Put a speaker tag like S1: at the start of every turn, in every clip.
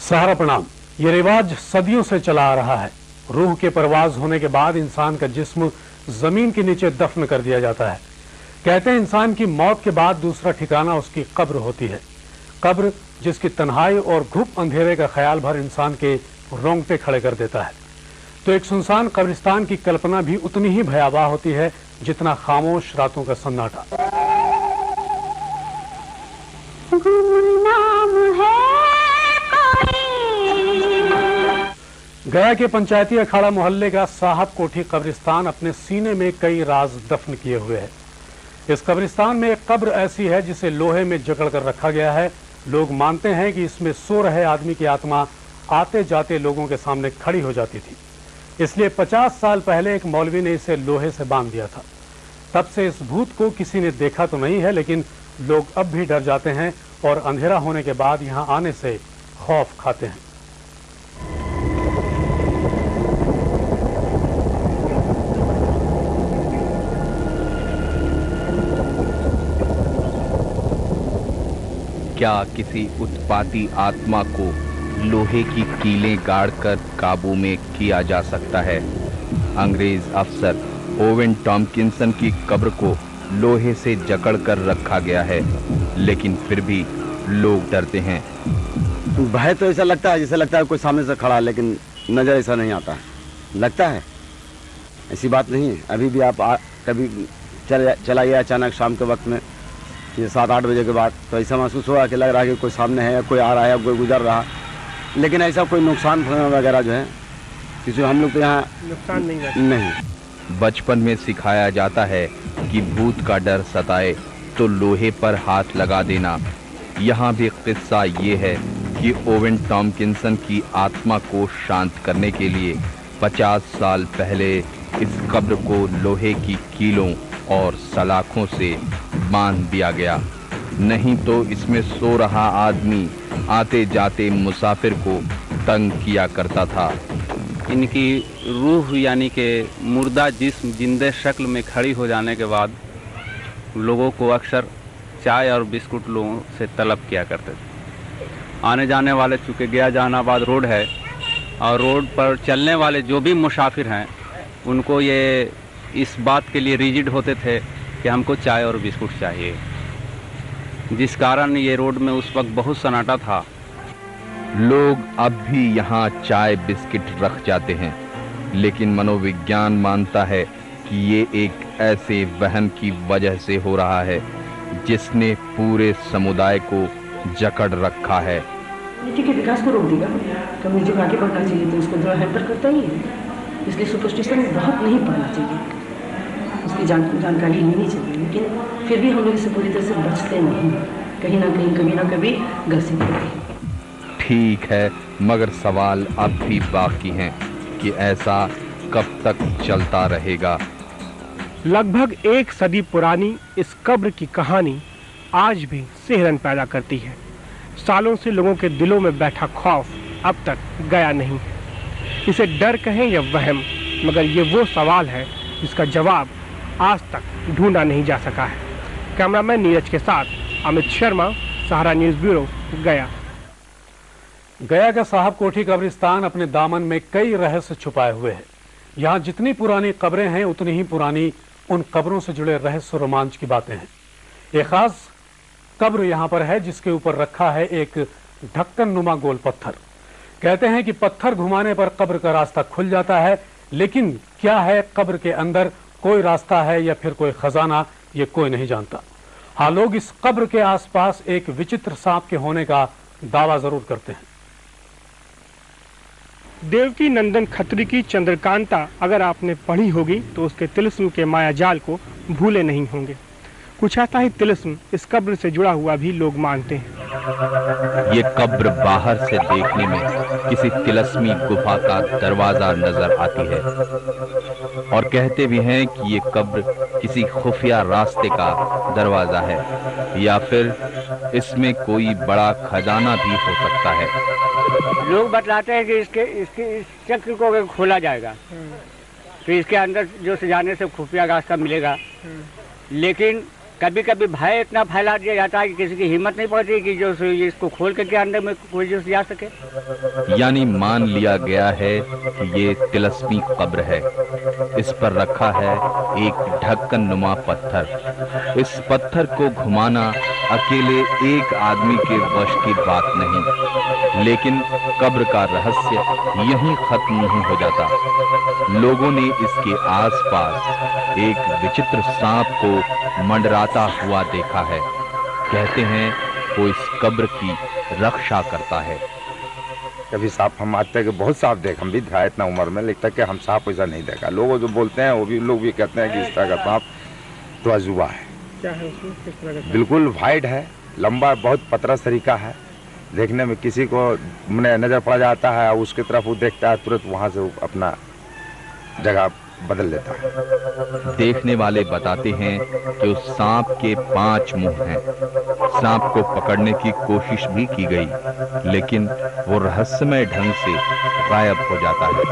S1: सहारा प्रणाम। ये रिवाज सदियों से चला आ रहा है। रूह के परवाज होने के बाद इंसान का जिस्म जमीन के नीचे दफन कर दिया जाता है। कहते हैं इंसान की मौत के बाद दूसरा ठिकाना उसकी कब्र होती है। कब्र जिसकी तन्हाई और घुप अंधेरे का ख्याल भर इंसान के रोंगटे खड़े कर देता है। तो एक सुनसान कब्रिस्तान की कल्पना भी उतनी ही भयावह होती है जितना खामोश रातों का सन्नाटा। गया के पंचायती अखाड़ा मोहल्ले का साहब कोठी कब्रिस्तान अपने सीने में कई राज दफन किए हुए है। इस कब्रिस्तान में एक कब्र ऐसी है जिसे लोहे में जकड़ कर रखा गया है। लोग मानते हैं कि इसमें सो रहे आदमी की आत्मा आते जाते लोगों के सामने खड़ी हो जाती थी, इसलिए 50 साल पहले एक मौलवी ने इसे लोहे से बांध दिया था। तब से इस भूत को किसी ने देखा तो नहीं है, लेकिन लोग अब भी डर जाते हैं और अंधेरा होने के बाद यहाँ आने से खौफ खाते हैं।
S2: क्या किसी उत्पाती आत्मा को लोहे की कीलें गाड़कर काबू में किया जा सकता है? अंग्रेज अफसर ओवेन टॉम्किंसन की कब्र को लोहे से जकड़कर रखा गया है, लेकिन फिर भी लोग डरते हैं।
S3: भय तो ऐसा लगता है जैसे लगता है कोई सामने से खड़ा है, लेकिन नजर ऐसा नहीं आता है। लगता है ऐसी बात नहीं है। अभी भी आप कभी चलाइए अचानक शाम के वक्त में, ये 7-8 बजे के बाद, तो ऐसा महसूस हुआ कि लग रहा है कि कोई सामने है, कोई आ रहा है, कोई गुजर रहा, लेकिन ऐसा कोई नुकसान वगैरह जो है किसी हम लोग तो यहाँ नुकसान नहीं।
S2: बचपन में सिखाया जाता है कि भूत का डर सताए तो लोहे पर हाथ लगा देना। यहाँ भी किस्सा ये है कि ओवेन टॉम्किंसन की आत्मा को शांत करने के लिए 50 साल पहले इस कब्र को लोहे की कीलों और सलाखों से बांध दिया गया, नहीं तो इसमें सो रहा आदमी आते जाते मुसाफिर को तंग किया करता था।
S4: इनकी रूह यानी कि मुर्दा जिस्म जिंदे शक्ल में खड़ी हो जाने के बाद लोगों को अक्सर चाय और बिस्कुट लोगों से तलब किया करते थे। आने जाने वाले, चूँकि गया जहानाबाद रोड है और रोड पर चलने वाले जो भी मुसाफिर हैं उनको ये इस बात के लिए रिजिड होते थे कि हमको चाय और बिस्कुट चाहिए, जिस कारण ये रोड में उस वक्त बहुत सन्नाटा था।
S2: लोग अब भी यहाँ चाय बिस्किट रख जाते हैं, लेकिन मनोविज्ञान मानता है कि ये एक ऐसे वहम की वजह से हो रहा है जिसने पूरे समुदाय को जकड़ रखा है।
S5: कम्युनिटी के विकास को रोक देगा, कम्युनिटी को आगे बढ़ना चाहिए तो उसको जो हैम्पर करता ही है। इसलिए सुपरस्टिशन बहुत नहीं पढ़ना चाहिए, उसकी जानकारी लेनी चाहिए, लेकिन फिर भी हम लोग इससे पूरी तरह से बचते नहीं, कहीं ना कहीं कभी ना कभी ग्रसित होते हैं।
S2: ठीक है, मगर सवाल अब भी बाकी हैं कि ऐसा कब तक चलता रहेगा।
S6: लगभग 1 सदी पुरानी इस कब्र की कहानी आज भी सिहरन पैदा करती है। सालों से लोगों के दिलों में बैठा खौफ अब तक गया नहीं। इसे डर कहें या वहम, मगर ये वो सवाल है जिसका जवाब आज तक ढूंढा नहीं जा सका है। कैमरामैन नीरज के साथ अमित शर्मा, सहारा न्यूज़ ब्यूरो, गया।
S1: गया का साहब कोठी कब्रिस्तान अपने दामन में कई रहस्य छुपाए हुए है। यहाँ जितनी पुरानी कब्रें हैं उतनी ही पुरानी उन कब्रों से जुड़े रहस्य रोमांच की बातें हैं। एक खास कब्र यहाँ पर है जिसके ऊपर रखा है एक ढक्कन नुमा गोल पत्थर। कहते हैं कि पत्थर घुमाने पर कब्र का रास्ता खुल जाता है, लेकिन क्या है कब्र के अंदर, कोई रास्ता है या फिर कोई खजाना, ये कोई नहीं जानता। हाँ, लोग इस कब्र के आसपास एक विचित्र सांप के होने का दावा जरूर करते हैं।
S6: देवकी नंदन खत्री की चंद्रकांता अगर आपने पढ़ी होगी तो उसके तिलिस्म के मायाजाल को भूले नहीं होंगे। कुछ ऐसा ही तिलिस्म इस कब्र से जुड़ा हुआ भी लोग मानते हैं।
S2: ये कब्र बाहर से देखने में किसी तिलस्मी गुफा का दरवाजा नजर आती है और कहते भी हैं कि ये कब्र किसी खुफिया रास्ते का दरवाजा है या फिर इसमें कोई बड़ा खजाना भी हो सकता है।
S7: लोग बतलाते हैं कि इस चक्र को अगर खोला जाएगा तो इसके अंदर जो सजाने से खुफिया रास्ता मिलेगा, लेकिन कभी कभी भय इतना फैला दिया जाता है कि किसी की हिम्मत नहीं पड़ती कि जो इसको खोल करके अंदर में कोई जो जा सके।
S2: यानी मान लिया गया है कि ये तिलस्मी कब्र है। इस पर रखा है एक ढक्कन नुमा पत्थर। इस पत्थर को घुमाना अकेले एक आदमी के वश की बात नहीं, लेकिन कब्र का रहस्य यहीं खत्म नहीं हो जाता। लोगों ने इसके आसपास एक विचित्र सांप को मंडराता हुआ देखा है। कहते हैं वो इस कब्र की रक्षा करता है।
S8: कभी सांप हम आते हैं कि बहुत सांप देख, हम भी था इतना उम्र में, लेकिन कि हम सांप ऐसा नहीं देखा। लोग जो बोलते हैं वो भी लोग भी कहते हैं कि इस तरह का सांप तो अजूबा है।
S6: क्या है उसमें, किस तरह का?
S8: बिल्कुल वाइड है, लंबा, बहुत पतला तरीका है। देखने में किसी को नजर पड़ जाता है, उसकी तरफ वो देखता है, तुरंत वहां से वो अपना जगह बदल लेता है।
S2: देखने वाले बताते हैं कि उस सांप के 5 मुंह हैं। सांप को पकड़ने की कोशिश भी की गई, लेकिन वो रहस्यमय ढंग से गायब हो जाता है।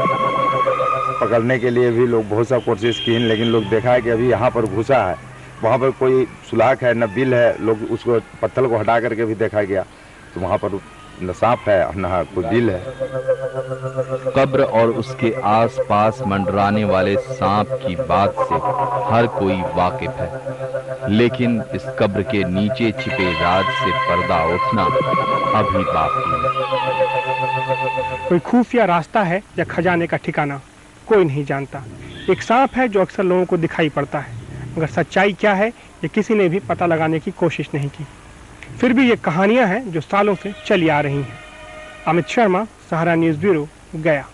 S8: पकड़ने के लिए भी लोग बहुत सा कोशिश की, लेकिन लोग देखा है कि अभी यहाँ पर घुसा है, वहाँ पर कोई सुलाख है न बिल है। लोग उसको पत्थर को हटा करके भी देखा गया तो वहाँ पर न सांप है और न कोई बिल है।
S2: कब्र और उसके आसपास मंडराने वाले सांप की बात से हर कोई वाकिफ है, लेकिन इस कब्र के नीचे छिपे राज से पर्दा उठना अभी बाकी है।
S6: कोई खुफिया रास्ता है या खजाने का ठिकाना, कोई नहीं जानता। एक सांप है जो अक्सर लोगों को दिखाई पड़ता है, मगर सच्चाई क्या है ये किसी ने भी पता लगाने की कोशिश नहीं की। फिर भी ये कहानियां हैं जो सालों से चली आ रही हैं। अमित शर्मा, सहारा न्यूज़ ब्यूरो, गया।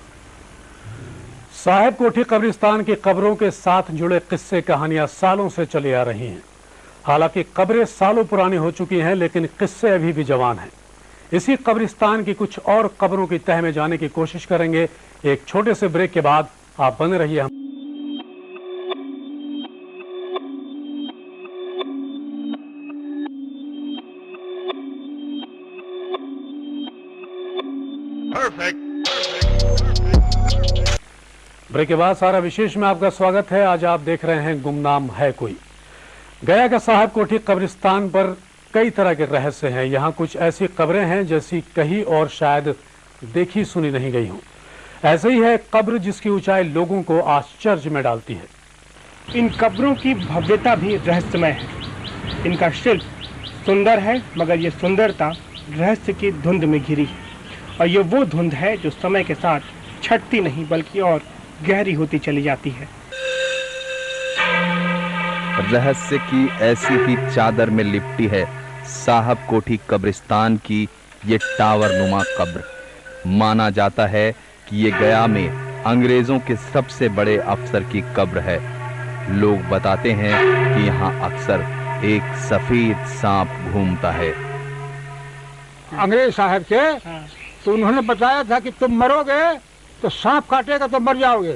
S1: साहेब कोठी कब्रिस्तान की कब्रों के साथ जुड़े किस्से कहानियां सालों से चली आ रही हैं। हालांकि कब्रें सालों पुरानी हो चुकी हैं, लेकिन किस्से अभी भी जवान हैं। इसी कब्रिस्तान की कुछ और कब्रों की तह में जाने की कोशिश करेंगे। एक छोटे से ब्रेक के बाद आप बने रहिए। ब्रेक के बाद सारा विशेष में आपका स्वागत है। आज आप देख रहे हैं गुमनाम है कोई। गया का साहब कोठी कब्रिस्तान पर कई तरह के रहस्य हैं। यहाँ कुछ ऐसी कब्रें हैं जैसी कहीं और शायद देखी सुनी नहीं गई हों। ऐसे ही है कब्र जिसकी ऊंचाई लोगों को आश्चर्य में डालती है।
S6: इन कब्रों की भव्यता भी रहस्यमय है। इनका शिल्प सुंदर है, मगर ये सुंदरता रहस्य की धुंध में घिरी है, और ये वो धुंध है जो समय के साथ छटती नहीं बल्कि और गहरी होती चली जाती है।
S2: रहस्य की ऐसी ही चादर में लिपटी है साहब कोठी कब्रिस्तान की ये टावर नुमा कब्र। माना जाता है कि ये गया में अंग्रेजों के सबसे बड़े अफसर की कब्र है। लोग बताते हैं कि यहाँ अक्सर एक सफेद सांप घूमता है।
S9: अंग्रेज साहब के तो उन्होंने बताया था कि तुम मरोगे तो सांप काटेगा तो मर जाओगे।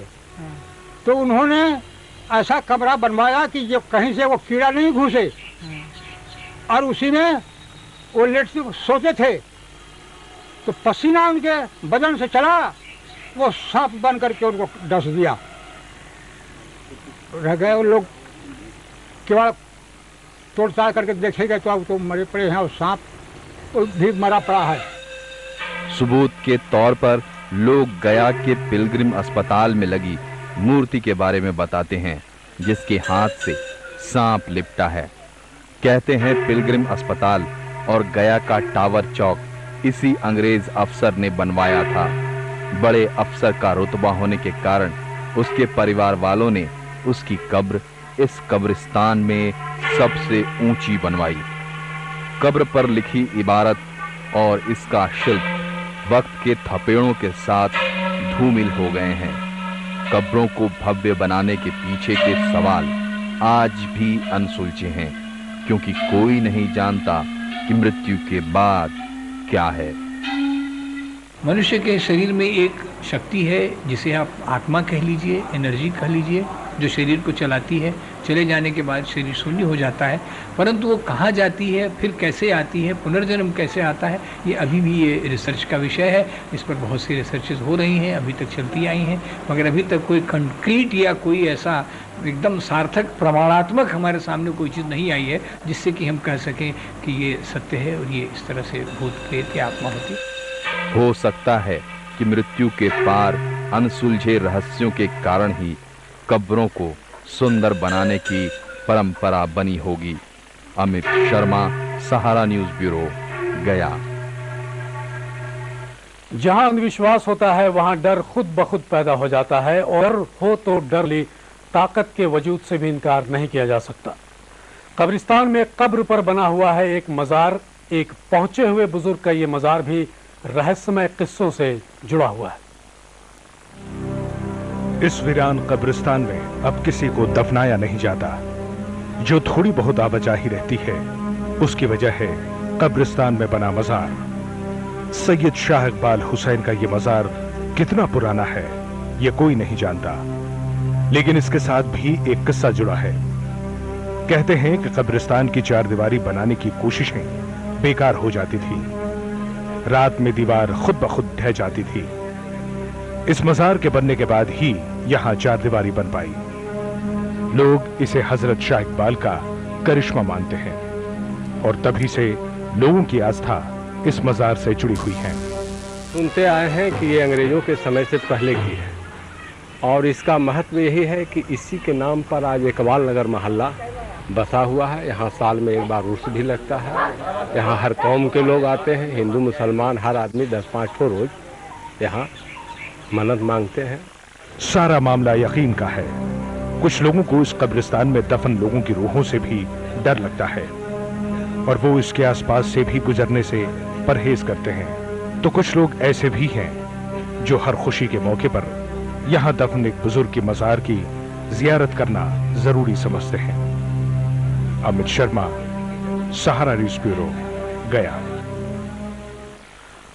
S9: तो उन्होंने ऐसा कमरा बनवाया कि जो कहीं से वो कीड़ा नहीं घुसे, और उसी में वो लेट सोते थे। तो पसीना उनके बदन से चला, वो सांप बन करके उनको डस दिया। रह गए वो लोग, केवल तोड़ताड़ करके देखेंगे तो अब तो मरे पड़े हैं, और सांप भी मरा पड़ा है।
S2: सबूत के तौर पर लोग गया के पिलग्रिम अस्पताल में लगी मूर्ति के बारे में बताते हैं, जिसके हाथ से सांप लिपटा है। कहते हैं पिलग्रिम अस्पताल और गया का टावर चौक इसी अंग्रेज अफसर ने बनवाया था। बड़े अफसर का रुतबा होने के कारण उसके परिवार वालों ने उसकी कब्र इस कब्रिस्तान में सबसे ऊंची बनवाई। कब्र पर लिखी इबारत और इसका शिल्प वक्त के थपेड़ों के साथ धूमिल हो गए हैं। कब्रों को भव्य बनाने के पीछे के सवाल आज भी अनसुलझे हैं, क्योंकि कोई नहीं जानता कि मृत्यु के बाद क्या है।
S10: मनुष्य के शरीर में एक शक्ति है जिसे आप आत्मा कह लीजिए, एनर्जी कह लीजिए, जो शरीर को चलाती है। चले जाने के बाद शरीर शून्य हो जाता है, परंतु वो कहाँ जाती है, फिर कैसे आती है, पुनर्जन्म कैसे आता है, ये अभी भी ये रिसर्च का विषय है। इस पर बहुत सी रिसर्चेस हो रही हैं, अभी तक चलती आई हैं, मगर अभी तक कोई कंक्रीट या कोई ऐसा एकदम सार्थक प्रमाणात्मक हमारे सामने कोई चीज़ नहीं आई है जिससे कि हम कह सकें कि ये सत्य है और ये इस तरह से भूत प्रेत या आत्मा होती है।
S2: हो सकता है कि मृत्यु के पार अनसुलझे रहस्यों के कारण ही कब्रों को सुंदर बनाने की परंपरा बनी होगी। अमित शर्मा, सहारा न्यूज़ ब्यूरो, गया।
S1: जहां अंधविश्वास होता है वहां डर खुद ब खुद पैदा हो जाता है, और हो तो डर ली ताकत के वजूद से भी इनकार नहीं किया जा सकता। कब्रिस्तान में कब्र पर बना हुआ है एक मजार। एक पहुंचे हुए बुजुर्ग का ये मजार भी रहस्यमय किस्सों से जुड़ा हुआ है।
S11: इस वीरान कब्रिस्तान में अब किसी को दफनाया नहीं जाता। जो थोड़ी बहुत आवाजाही रहती है उसकी वजह है कब्रिस्तान में बना मजार। सैयद शाह इकबाल हुसैन का ये मजार कितना पुराना है ये कोई नहीं जानता, लेकिन इसके साथ भी एक किस्सा जुड़ा है। कहते हैं कि कब्रिस्तान की चारदीवारी बनाने की कोशिशें बेकार हो जाती थी। रात में दीवार खुद ब खुद ढह जाती थी। इस मजार के बनने के बाद ही यहां चारदीवारी बन पाई। लोग इसे हजरत शाह इकबाल का करिश्मा मानते हैं और तभी से लोगों की आस्था इस मजार से जुड़ी हुई है।
S6: सुनते आए हैं कि ये अंग्रेजों के समय से पहले की है और इसका महत्व यही है कि इसी के नाम पर आज इकबाल नगर मोहल्ला बसा हुआ है। यहाँ साल में एक बार उर्स भी लगता है। यहाँ हर कौम के लोग आते हैं, हिंदू मुसलमान, हर आदमी 10-5 ठो रोज यहाँ मन्नत मांगते हैं।
S11: सारा मामला यकीन का है। कुछ लोगों को इस कब्रिस्तान में दफन लोगों की रूहों से भी डर लगता है और वो इसके आसपास से भी गुजरने से परहेज करते हैं। तो कुछ लोग ऐसे भी हैं जो हर खुशी के मौके पर यहाँ दफन एक बुजुर्ग की मजार की जियारत करना जरूरी समझते हैं। अमित शर्मा, सहारा न्यूज़ ब्यूरो, गया।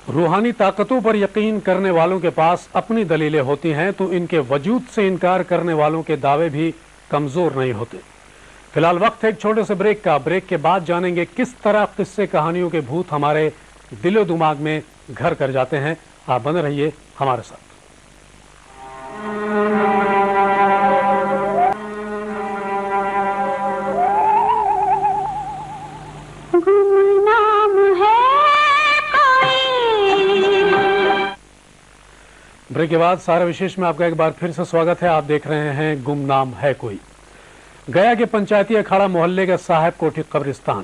S1: रूहानी ताकतों पर यकीन करने वालों के पास अपनी दलीलें होती हैं, तो इनके वजूद से इनकार करने वालों के दावे भी कमजोर नहीं होते। फिलहाल वक्त है एक छोटे से ब्रेक का। ब्रेक के बाद जानेंगे किस तरह किस्से कहानियों के भूत हमारे दिलो दिमाग में घर कर जाते हैं। आप बने रहिए हमारे साथ। ब्रेक के बाद सारा विशेष में आपका एक बार फिर से स्वागत है। आप देख रहे हैं गुमनाम है कोई। गया के पंचायती अखाड़ा मोहल्ले का साहब कोठी कब्रिस्तान।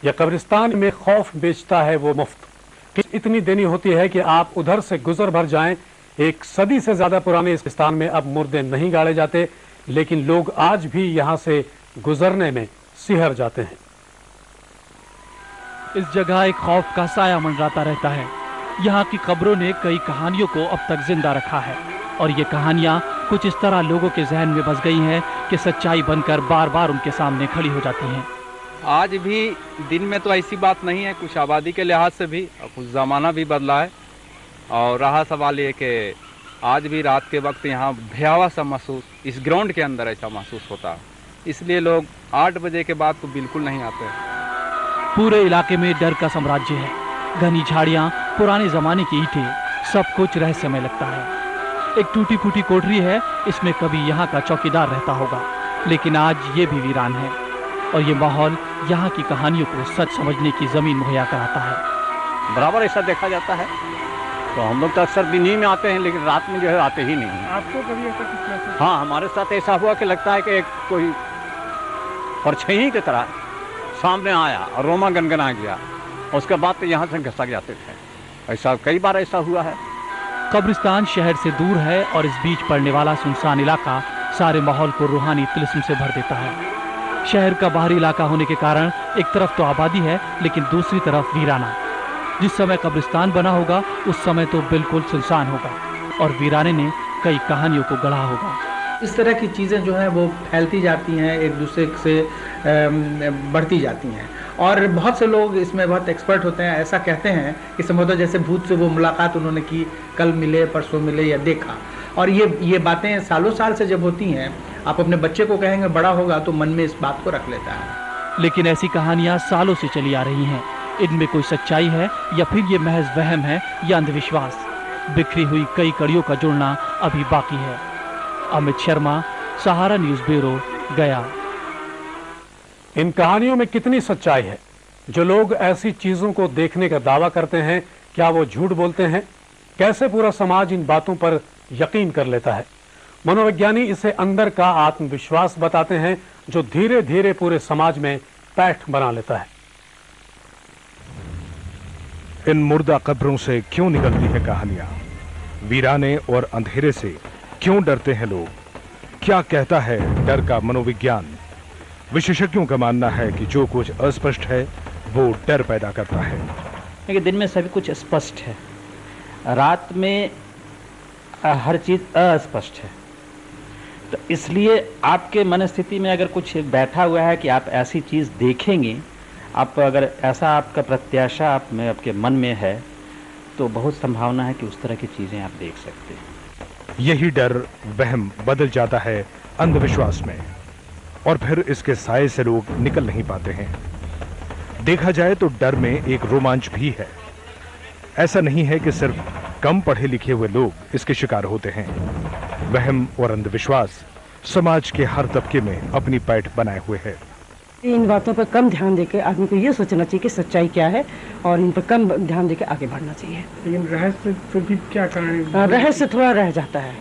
S1: यह कब्रिस्तान में खौफ बेचता है वो मुफ्त। इतनी देनी होती है कि आप उधर से गुजर भर जाएं। एक सदी से ज्यादा पुराने इस स्थान में अब मुर्दे नहीं गाड़े जाते, लेकिन लोग आज भी यहां से गुजरने में सिहर जाते हैं।
S12: इस जगह एक खौफ का साया मंडराता रहता है। यहाँ की कब्रों ने कई कहानियों को अब तक जिंदा रखा है और ये कहानियाँ कुछ इस तरह लोगों के जहन में बस गई हैं कि सच्चाई बनकर बार बार उनके सामने खड़ी हो जाती हैं।
S4: आज भी दिन में तो ऐसी बात नहीं है, कुछ आबादी के लिहाज से भी और कुछ ज़माना भी बदला है। और रहा सवाल ये कि आज भी रात के वक्त यहाँ भयावह सा महसूस, इस ग्राउंड के अंदर ऐसा महसूस होता है। इसलिए लोग 8 बजे के बाद तो बिल्कुल नहीं आते।
S12: पूरे इलाके में डर का साम्राज्य है। घनी झाड़ियाँ, पुराने ज़माने की ईंटें, सब कुछ रहस्यमय लगता है। एक टूटी फूटी कोठरी है, इसमें कभी यहाँ का चौकीदार रहता होगा, लेकिन आज ये भी वीरान है और ये माहौल यहाँ की कहानियों को सच समझने की ज़मीन मुहैया कराता है।
S7: बराबर ऐसा देखा जाता है। तो हम लोग तो अक्सर दिन ही में आते हैं, लेकिन रात में जो है आते ही नहीं हैं।
S6: आपको कभी ऐसा कुछ महसूस?
S7: हाँ, हमारे साथ ऐसा हुआ कि लगता है कि एक कोई परछाई की तरह सामने आया और रोमा गनगना गया। उसके बाद तो यहाँ से घसक जाते थे। ऐसा कई बार ऐसा हुआ है।
S12: कब्रिस्तान शहर से दूर है और इस बीच पड़ने वाला सुनसान इलाका सारे माहौल को रूहानी तिलिस्म से भर देता है। शहर का बाहरी इलाका होने के कारण एक तरफ तो आबादी है, लेकिन दूसरी तरफ वीराना। जिस समय कब्रिस्तान बना होगा उस समय तो बिल्कुल सुनसान होगा और वीराने ने कई कहानियों को गढ़ा होगा।
S13: इस तरह की चीज़ें जो हैं वो फैलती जाती हैं, एक दूसरे से बढ़ती जाती हैं और बहुत से लोग इसमें बहुत एक्सपर्ट होते हैं। ऐसा कहते हैं कि संभवतः जैसे भूत से वो मुलाकात उन्होंने की, कल मिले, परसों मिले या देखा। और ये बातें सालों साल से जब होती हैं, आप अपने बच्चे को कहेंगे, बड़ा होगा तो मन में इस बात को रख लेता है।
S12: लेकिन ऐसी कहानियाँ सालों से चली आ रही हैं। इनमें कोई सच्चाई है या फिर ये महज वहम है या अंधविश्वास? बिखरी हुई कई कड़ियों का जुड़ना अभी बाकी है। अमित शर्मा, सहारा न्यूज ब्यूरो, गया।
S1: इन कहानियों में कितनी सच्चाई है? जो लोग ऐसी चीजों को देखने का दावा करते हैं, क्या वो झूठ बोलते हैं? कैसे पूरा समाज इन बातों पर यकीन कर लेता है? मनोविज्ञानी इसे अंदर का आत्मविश्वास बताते हैं, जो धीरे धीरे पूरे समाज में पैठ बना लेता है।
S11: इन मुर्दा कब्रों से क्यों निकलती है कहानियां? वीराने और अंधेरे से क्यों डरते हैं लोग? क्या कहता है डर का मनोविज्ञान? विशेषज्ञों का मानना है कि जो कुछ अस्पष्ट है वो डर पैदा करता है।
S14: देखिए, दिन में सभी कुछ स्पष्ट है, रात में हर चीज अस्पष्ट है। तो इसलिए आपके मनस्थिति में अगर कुछ बैठा हुआ है कि आप ऐसी चीज देखेंगे, आप अगर ऐसा आपका प्रत्याशा आपके मन में है, तो बहुत संभावना है कि उस तरह की चीजें आप देख सकते हैं।
S11: यही डर वहम बदल जाता है अंधविश्वास में, और फिर इसके साये से लोग निकल नहीं पाते हैं। देखा जाए तो डर में एक रोमांच भी है। ऐसा नहीं है कि सिर्फ कम पढ़े लिखे हुए लोग इसके शिकार होते हैं। वहम और अंधविश्वास समाज के हर तबके में अपनी पैठ बनाए हुए है।
S5: इन बातों पर कम ध्यान देकर आदमी को ये सोचना चाहिए कि सच्चाई क्या है, और इन पर कम ध्यान देकर आगे बढ़ना चाहिए।
S6: लेकिन रहस्य फिर भी क्या करें?
S5: रहस्य थोड़ा रह जाता है।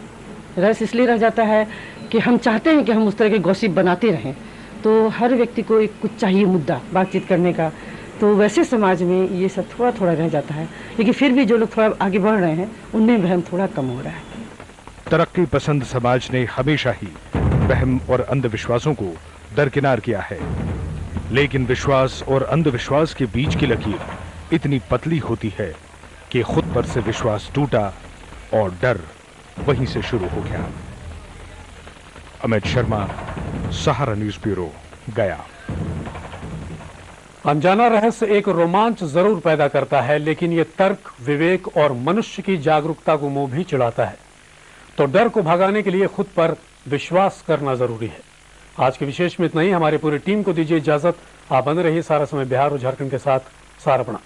S5: रहस्य इसलिए रह जाता है कि हम चाहते हैं कि हम उस तरह के गॉसिप बनाते रहें, तो हर व्यक्ति को एक कुछ चाहिए मुद्दा बातचीत करने का, तो वैसे समाज में ये सब थोड़ा थोड़ा रह जाता है। लेकिन फिर भी जो लोग थोड़ा आगे बढ़ रहे हैं, उनमें वहम थोड़ा कम हो रहा है।
S11: तरक्की पसंद समाज ने हमेशा ही वहम और अंधविश्वासों को दरकिनार किया है, लेकिन विश्वास और अंधविश्वास के बीच की लकीर इतनी पतली होती है कि खुद पर से विश्वास टूटा और डर वहीं से शुरू हो गया। अमित शर्मा, सहारा न्यूज ब्यूरो, गया।
S1: अनजाना रहस्य एक रोमांच जरूर पैदा करता है, लेकिन यह तर्क, विवेक और मनुष्य की जागरूकता को मुंह भी चिढ़ाता है। तो डर को भगाने के लिए खुद पर विश्वास करना जरूरी है। आज के विशेष में इतना ही। हमारी पूरी टीम को दीजिए इजाजत। आप बने रहिए सारा समय बिहार और झारखंड के साथ। सारा प्रणाम।